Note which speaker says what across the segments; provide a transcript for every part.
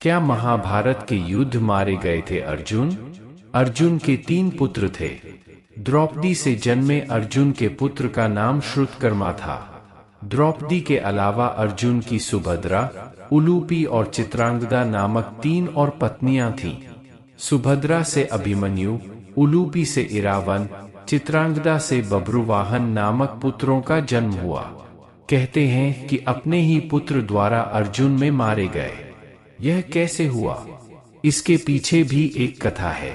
Speaker 1: क्या महाभारत के युद्ध मारे गए थे अर्जुन? अर्जुन के 3 पुत्र थे। द्रौपदी से जन्मे अर्जुन के पुत्र का नाम श्रुतकर्मा था। द्रौपदी के अलावा अर्जुन की सुभद्रा, उलूपी और चित्रांगदा नामक 3 और पत्नियां थीं। सुभद्रा से अभिमन्यु, उलूपी से इरावन, चित्रांगदा से बभ्रुवाहन नामक पुत्रों का जन्म हुआ। कहते हैं कि अपने ही पुत्र द्वारा अर्जुन में मारे गए। यह कैसे हुआ, इसके पीछे भी एक कथा है।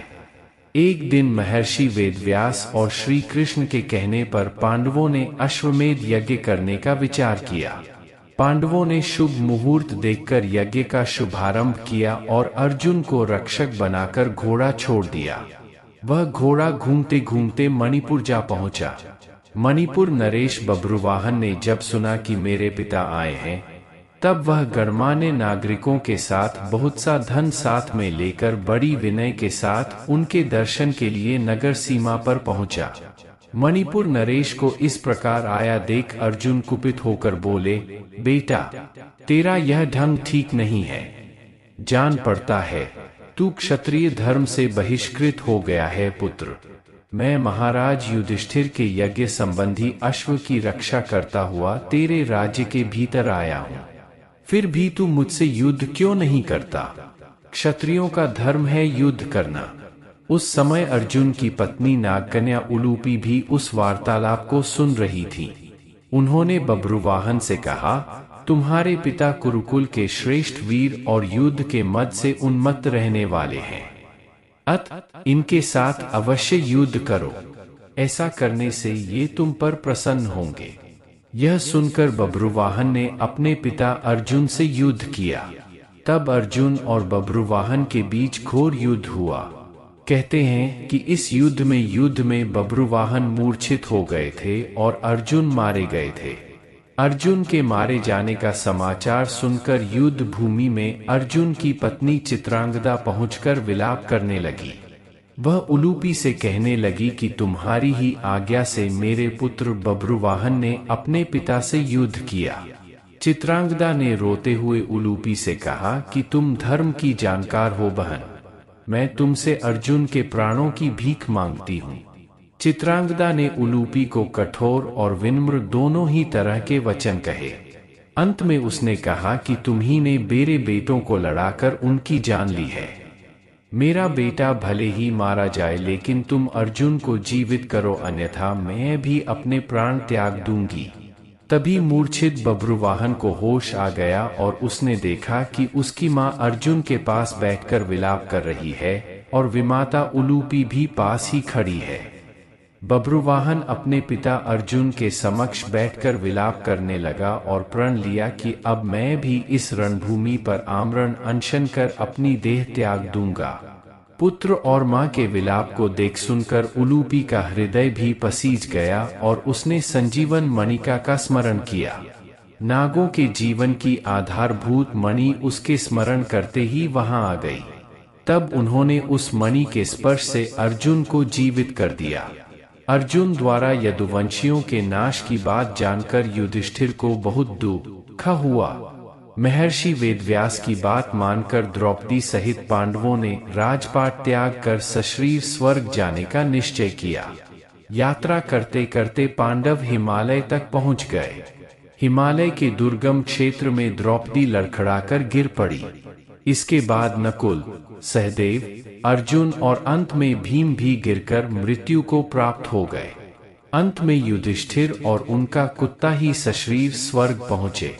Speaker 1: एक दिन महर्षि वेदव्यास और श्री कृष्ण के कहने पर पांडवों ने अश्वमेध यज्ञ करने का विचार किया। पांडवों ने शुभ मुहूर्त देखकर यज्ञ का शुभारंभ किया और अर्जुन को रक्षक बनाकर घोड़ा छोड़ दिया। वह घोड़ा घूमते घूमते मणिपुर जा पहुंचा। मणिपुर नरेश बभ्रुवाहन ने जब सुना कि मेरे पिता आए हैं, तब वह गणमान्य नागरिकों के साथ बहुत सा धन साथ में लेकर बड़ी विनय के साथ उनके दर्शन के लिए नगर सीमा पर पहुंचा। मणिपुर नरेश को इस प्रकार आया देख अर्जुन कुपित होकर बोले, बेटा, तेरा यह ढंग ठीक नहीं है। जान पड़ता है तू क्षत्रिय धर्म से बहिष्कृत हो गया है। पुत्र, मैं महाराज युधिष्ठिर के यज्ञ संबंधी अश्व की रक्षा करता हुआ तेरे राज्य के भीतर आया हूँ। फिर भी तू मुझसे युद्ध क्यों नहीं करता? क्षत्रियों का धर्म है युद्ध करना। उस समय अर्जुन की पत्नी नागकन्या उलूपी भी उस वार्तालाप को सुन रही थी। उन्होंने बभ्रुवाहन से कहा, तुम्हारे पिता कुरुकुल के श्रेष्ठ वीर और युद्ध के मद से उन्मत्त रहने वाले हैं। इनके साथ अवश्य युद्ध करो। ऐसा करने से ये तुम पर प्रसन्न होंगे। यह सुनकर बभ्रुवाहन ने अपने पिता अर्जुन से युद्ध किया। तब अर्जुन और बभ्रुवाहन के बीच घोर युद्ध हुआ। कहते हैं कि इस युद्ध में बभ्रुवाहन मूर्छित हो गए थे और अर्जुन मारे गए थे। अर्जुन के मारे जाने का समाचार सुनकर युद्ध भूमि में अर्जुन की पत्नी चित्रांगदा पहुंचकर विलाप करने लगी। वह उलूपी से कहने लगी कि तुम्हारी ही आज्ञा से मेरे पुत्र बभ्रुवाहन ने अपने पिता से युद्ध किया। चित्रांगदा ने रोते हुए उलूपी से कहा कि तुम धर्म की जानकार हो बहन, मैं तुमसे अर्जुन के प्राणों की भीख मांगती हूँ। चित्रांगदा ने उलूपी को कठोर और विनम्र दोनों ही तरह के वचन कहे। अंत में उसने कहा कि तुम्ही ने मेरे बेटों को लड़ाकर उनकी जान ली है। मेरा बेटा भले ही मारा जाए, लेकिन तुम अर्जुन को जीवित करो, अन्यथा मैं भी अपने प्राण त्याग दूंगी। तभी मूर्छित बभ्रुवाहन को होश आ गया और उसने देखा कि उसकी मां अर्जुन के पास बैठकर विलाप कर रही है और विमाता उलूपी भी पास ही खड़ी है। बभ्रुवाहन अपने पिता अर्जुन के समक्ष बैठकर विलाप करने लगा और प्रण लिया कि अब मैं भी इस रणभूमि पर आमरण अनशन कर अपनी देह त्याग दूंगा। पुत्र और मां के विलाप को देख सुनकर उलूपी का हृदय भी पसीज गया और उसने संजीवन मणिका का स्मरण किया। नागों के जीवन की आधारभूत मणि उसके स्मरण करते ही वहां आ गई। तब उन्होंने उस मणि के स्पर्श से अर्जुन को जीवित कर दिया। अर्जुन द्वारा यदुवंशियों के नाश की बात जानकर युधिष्ठिर को बहुत दुख हुआ। महर्षि वेदव्यास की बात मानकर द्रौपदी सहित पांडवों ने राजपाट त्याग कर सशरीर स्वर्ग जाने का निश्चय किया। यात्रा करते करते पांडव हिमालय तक पहुंच गए। हिमालय के दुर्गम क्षेत्र में द्रौपदी लड़खड़ाकर गिर पड़ी। इसके बाद नकुल, सहदेव, अर्जुन और अंत में भीम भी गिरकर मृत्यु को प्राप्त हो गए। अंत में युधिष्ठिर और उनका कुत्ता ही सशरीर स्वर्ग पहुंचे।